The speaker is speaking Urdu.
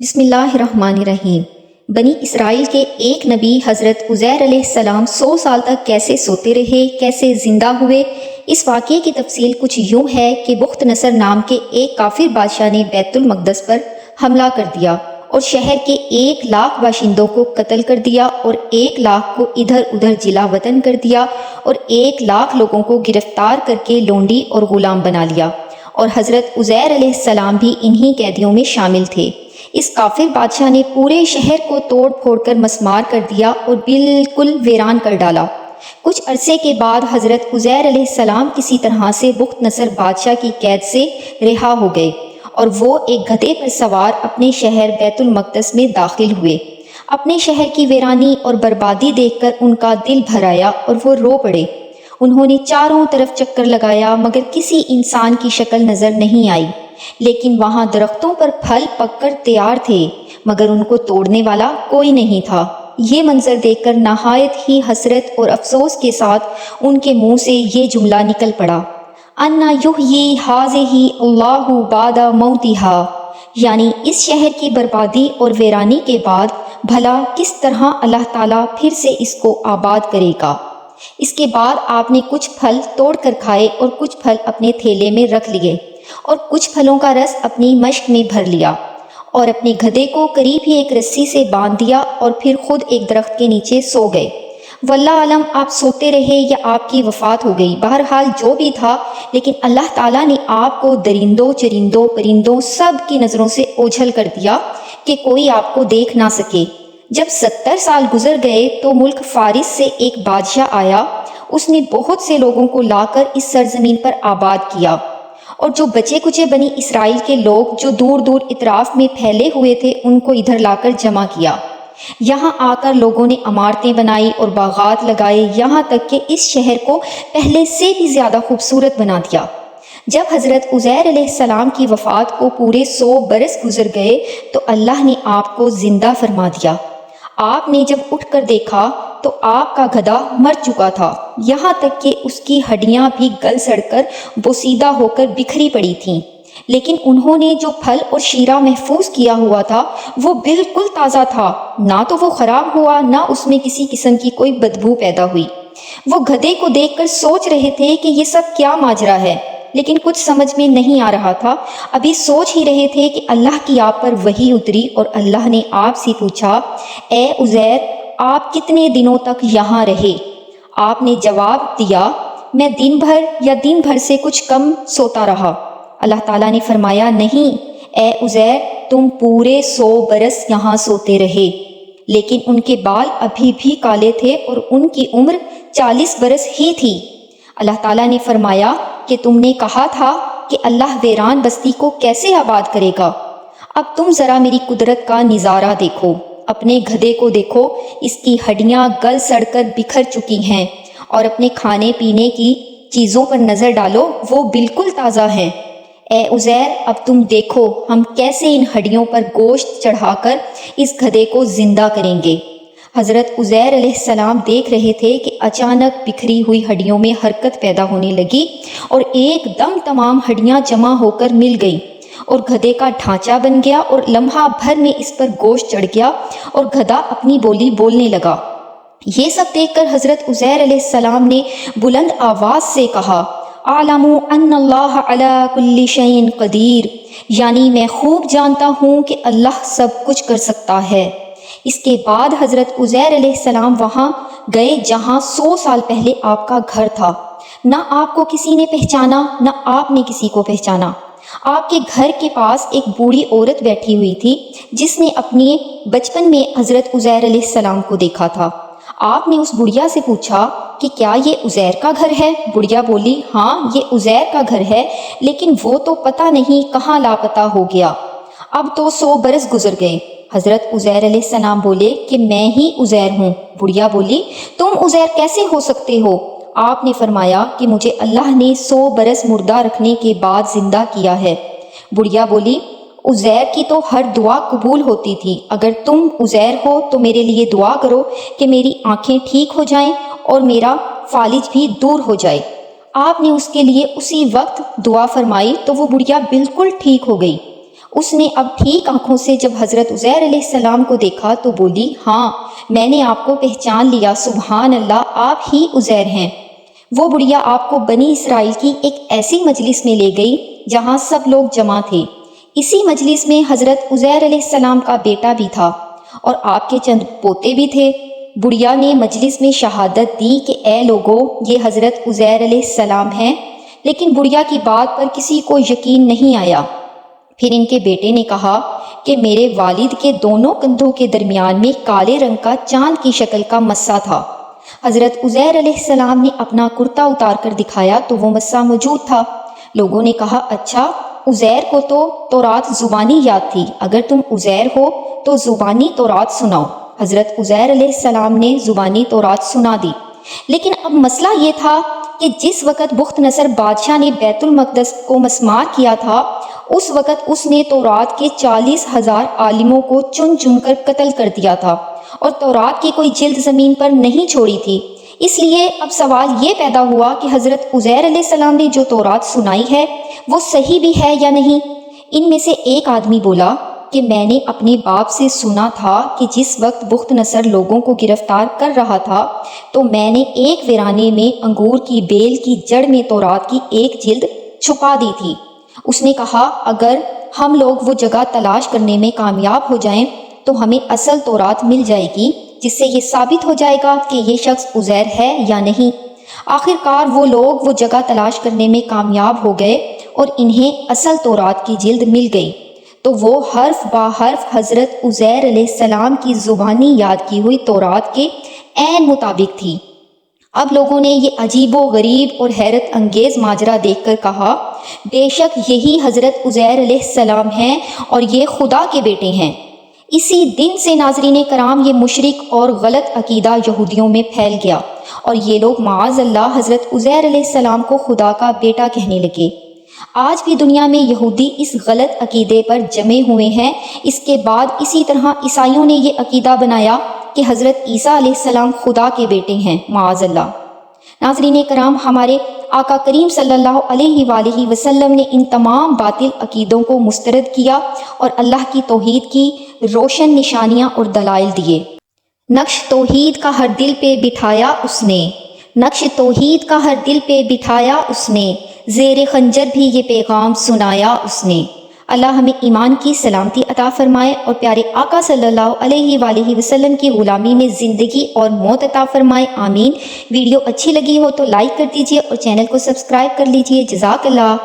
بسم اللہ الرحمن الرحیم۔ بنی اسرائیل کے ایک نبی حضرت عزیر علیہ السلام 100 سال تک کیسے سوتے رہے، کیسے زندہ ہوئے، اس واقعے کی تفصیل کچھ یوں ہے کہ بخت نصر نام کے ایک کافر بادشاہ نے بیت المقدس پر حملہ کر دیا اور شہر کے 1,00,000 باشندوں کو قتل کر دیا اور 1,00,000 کو ادھر ادھر جلا وطن کر دیا اور 1,00,000 لوگوں کو گرفتار کر کے لونڈی اور غلام بنا لیا، اور حضرت عزیر علیہ السلام بھی انہی قیدیوں میں شامل تھے۔ اس کافر بادشاہ نے پورے شہر کو توڑ پھوڑ کر مسمار کر دیا اور بالکل ویران کر ڈالا۔ کچھ عرصے کے بعد حضرت عزیر علیہ السلام کسی طرح سے بخت نصر بادشاہ کی قید سے رہا ہو گئے اور وہ ایک گدھے پر سوار اپنے شہر بیت المقدس میں داخل ہوئے۔ اپنے شہر کی ویرانی اور بربادی دیکھ کر ان کا دل بھر آیا اور وہ رو پڑے۔ انہوں نے چاروں طرف چکر لگایا مگر کسی انسان کی شکل نظر نہیں آئی، لیکن وہاں درختوں پر پھل پک کر تیار تھے مگر ان کو توڑنے والا کوئی نہیں تھا۔ یہ منظر دیکھ کر نہایت ہی حسرت اور افسوس کے ساتھ ان کے منہ سے یہ جملہ نکل پڑا، اَنَّ یُحْیِی ہَٰذِہِ اللہِ بَعْدَ مَوْتِہَا، یعنی اس شہر کی بربادی اور ویرانی کے بعد بھلا کس طرح اللہ تعالیٰ پھر سے اس کو آباد کرے گا۔ اس کے بعد آپ نے کچھ پھل توڑ کر کھائے اور کچھ پھل اپنے تھیلے میں رکھ لیے اور کچھ پھلوں کا رس اپنی مشک میں بھر لیا اور اپنے گدھے کو قریب ہی ایک رسی سے باندھ دیا اور پھر خود ایک درخت کے نیچے سو گئے۔ واللہ علم آپ سوتے رہے یا آپ کی وفات ہو گئی، بہرحال جو بھی تھا، لیکن اللہ تعالیٰ نے آپ کو درندوں چرندوں پرندوں سب کی نظروں سے اوجھل کر دیا کہ کوئی آپ کو دیکھ نہ سکے۔ جب 70 سال گزر گئے تو ملک فارس سے ایک بادشاہ آیا، اس نے بہت سے لوگوں کو لا کر اس سرزمین پر آباد کیا، اور جو بچے کچے بنی اسرائیل کے لوگ جو دور دور اطراف میں پھیلے ہوئے تھے ان کو ادھر لا کر جمع کیا۔ یہاں آ کر لوگوں نے عمارتیں بنائی اور باغات لگائے، یہاں تک کہ اس شہر کو پہلے سے بھی زیادہ خوبصورت بنا دیا۔ جب حضرت عزیر علیہ السلام کی وفات کو پورے 100 برس گزر گئے تو اللہ نے آپ کو زندہ فرما دیا۔ آپ نے جب اٹھ کر دیکھا تو آپ کا گدھا مر چکا تھا، یہاں تک کہ اس کی ہڈیاں بھی گل سڑ کر بوسیدہ ہو کر بکھری پڑی تھیں، لیکن انہوں نے جو پھل اور شیرہ محفوظ کیا ہوا تھا وہ بالکل تازہ تھا، نہ تو وہ خراب ہوا نہ اس میں کسی قسم کی کوئی بدبو پیدا ہوئی۔ وہ گدھے کو دیکھ کر سوچ رہے تھے کہ یہ سب کیا ماجرا ہے، لیکن کچھ سمجھ میں نہیں آ رہا تھا۔ ابھی سوچ ہی رہے تھے کہ اللہ کی آپ پر وحی اتری اور اللہ نے آپ سے پوچھا، اے عزیر، آپ کتنے دنوں تک یہاں رہے؟ آپ نے جواب دیا، میں دن بھر یا دن بھر سے کچھ کم سوتا رہا۔ اللہ تعالیٰ نے فرمایا، نہیں اے عزیر، تم پورے 100 برس یہاں سوتے رہے، لیکن ان کے بال ابھی بھی کالے تھے اور ان کی عمر 40 برس ہی تھی۔ اللہ تعالیٰ نے فرمایا کہ تم نے کہا تھا کہ اللہ ویران بستی کو کیسے آباد کرے گا؟ اب تم ذرا میری قدرت کا نظارہ دیکھو، اپنے گدھے کو دیکھو، اس کی ہڈیاں گل سڑ کر بکھر چکی ہیں، اور اپنے کھانے پینے کی چیزوں پر نظر ڈالو، وہ بالکل تازہ ہیں۔ اے عزیر، اب تم دیکھو ہم کیسے ان ہڈیوں پر گوشت چڑھا کر اس گدھے کو زندہ کریں گے۔ حضرت عزیر علیہ السلام دیکھ رہے تھے کہ اچانک بکھری ہوئی ہڈیوں میں حرکت پیدا ہونے لگی اور ایک دم تمام ہڈیاں جمع ہو کر مل گئیں اور گدھے کا ڈھانچہ بن گیا اور لمحہ بھر میں اس پر گوشت چڑھ گیا اور گدھا اپنی بولی بولنے لگا۔ یہ سب دیکھ کر حضرت عزیر علیہ السلام نے بلند آواز سے کہا، اعلم ان اللہ علی کل شیء قدیر، یعنی میں خوب جانتا ہوں کہ اللہ سب کچھ کر سکتا ہے۔ اس کے بعد حضرت عزیر علیہ السلام وہاں گئے جہاں 100 سال پہلے آپ کا گھر تھا۔ نہ آپ کو کسی نے پہچانا نہ آپ نے کسی کو پہچانا۔ آپ کے گھر کے پاس ایک بوڑھی عورت بیٹھی ہوئی تھی جس نے اپنے بچپن میں حضرت عزیر علیہ السلام کو دیکھا تھا۔ آپ نے اس بڑھیا سے پوچھا کہ کیا یہ عزیر کا گھر ہے؟ بڑھیا بولی، ہاں یہ عزیر کا گھر ہے، لیکن وہ تو پتہ نہیں کہاں لاپتہ ہو گیا۔ اب تو 100 برس گزر گئے۔ حضرت عزیر علیہ السلام بولے کہ میں ہی عزیر ہوں۔ بڑھیا بولی، تم عزیر کیسے ہو سکتے ہو؟ آپ نے فرمایا کہ مجھے اللہ نے 100 برس مردہ رکھنے کے بعد زندہ کیا ہے۔ بڑھیا بولی، عزیر کی تو ہر دعا قبول ہوتی تھی، اگر تم عزیر ہو تو میرے لیے دعا کرو کہ میری آنکھیں ٹھیک ہو جائیں اور میرا فالج بھی دور ہو جائے۔ آپ نے اس کے لیے اسی وقت دعا فرمائی تو وہ بڑھیا بالکل ٹھیک ہو گئی۔ اس نے اب ٹھیک آنکھوں سے جب حضرت عزیر علیہ السلام کو دیکھا تو بولی، ہاں میں نے آپ کو پہچان لیا، سبحان اللہ، آپ ہی عزیر ہیں۔ وہ بڑھیا آپ کو بنی اسرائیل کی ایک ایسی مجلس میں لے گئی جہاں سب لوگ جمع تھے۔ اسی مجلس میں حضرت عزیر علیہ السلام کا بیٹا بھی تھا اور آپ کے چند پوتے بھی تھے۔ بڑھیا نے مجلس میں شہادت دی کہ اے لوگو، یہ حضرت عزیر علیہ السلام ہیں، لیکن بڑھیا کی بات پر کسی کو یقین نہیں آیا۔ پھر ان کے بیٹے نے کہا کہ میرے والد کے دونوں کندھوں کے درمیان میں کالے رنگ کا چاند کی شکل کا مسا تھا۔ حضرت عزیر علیہ السلام نے اپنا کرتا اتار کر دکھایا تو وہ مسا موجود تھا۔ لوگوں نے کہا، اچھا عزیر کو تو تورات زبانی یاد تھی، اگر تم عزیر ہو تو زبانی تورات سناؤ۔ حضرت عزیر علیہ السلام نے زبانی تورات سنا دی، لیکن اب مسئلہ یہ تھا کہ جس وقت بخت نصر بادشاہ نے بیت المقدس کو مسمار کیا تھا، اس وقت اس نے تورات کے 40,000 عالموں کو چن چن کر قتل کر دیا تھا اور تورات کی کوئی جلد زمین پر نہیں چھوڑی تھی۔ اس لیے اب سوال یہ پیدا ہوا کہ حضرت عزیر علیہ السلام نے جو تورات سنائی ہے وہ صحیح بھی ہے یا نہیں۔ ان میں سے ایک آدمی بولا کہ میں نے اپنے باپ سے سنا تھا کہ جس وقت بخت نصر لوگوں کو گرفتار کر رہا تھا تو میں نے ایک ویرانے میں انگور کی بیل کی جڑ میں تورات کی ایک جلد چھپا دی تھی۔ اس نے کہا، اگر ہم لوگ وہ جگہ تلاش کرنے میں کامیاب ہو جائیں تو ہمیں اصل تورات مل جائے گی، جس سے یہ ثابت ہو جائے گا کہ یہ شخص عزیر ہے یا نہیں۔ آخر کار وہ لوگ وہ جگہ تلاش کرنے میں کامیاب ہو گئے اور انہیں اصل تورات کی جلد مل گئی، تو وہ حرف با حرف حضرت عزیر علیہ السلام کی زبانی یاد کی ہوئی تورات کے عین مطابق تھی۔ اب لوگوں نے یہ عجیب و غریب اور حیرت انگیز ماجرا دیکھ کر کہا، بے شک یہی حضرت عزیر علیہ السلام ہیں اور یہ خدا کے بیٹے ہیں۔ اسی دن سے ناظرین کرام یہ مشرک اور غلط عقیدہ یہودیوں میں پھیل گیا اور یہ لوگ معاذ اللہ حضرت عزیر علیہ السلام کو خدا کا بیٹا کہنے لگے۔ آج بھی دنیا میں یہودی اس غلط عقیدے پر جمے ہوئے ہیں۔ اس کے بعد اسی طرح عیسائیوں نے یہ عقیدہ بنایا کہ حضرت عیسیٰ علیہ السلام خدا کے بیٹے ہیں، معاذ اللہ۔ ناظرین کرام، ہمارے آقا کریم صلی اللہ علیہ وآلہ وسلم نے ان تمام باطل عقیدوں کو مسترد کیا اور اللہ کی توحید کی روشن نشانیاں اور دلائل دیے۔ نقش توحید کا ہر دل پہ بٹھایا اس نے، نقش توحید کا ہر دل پہ بٹھایا اس نے، زیر خنجر بھی یہ پیغام سنایا اس نے۔ اللہ ہمیں ایمان کی سلامتی عطا فرمائے اور پیارے آقا صلی اللہ علیہ وآلہ وسلم کی غلامی میں زندگی اور موت عطا فرمائے، آمین۔ ویڈیو اچھی لگی ہو تو لائک کر دیجئے اور چینل کو سبسکرائب کر لیجئے۔ جزاک اللہ۔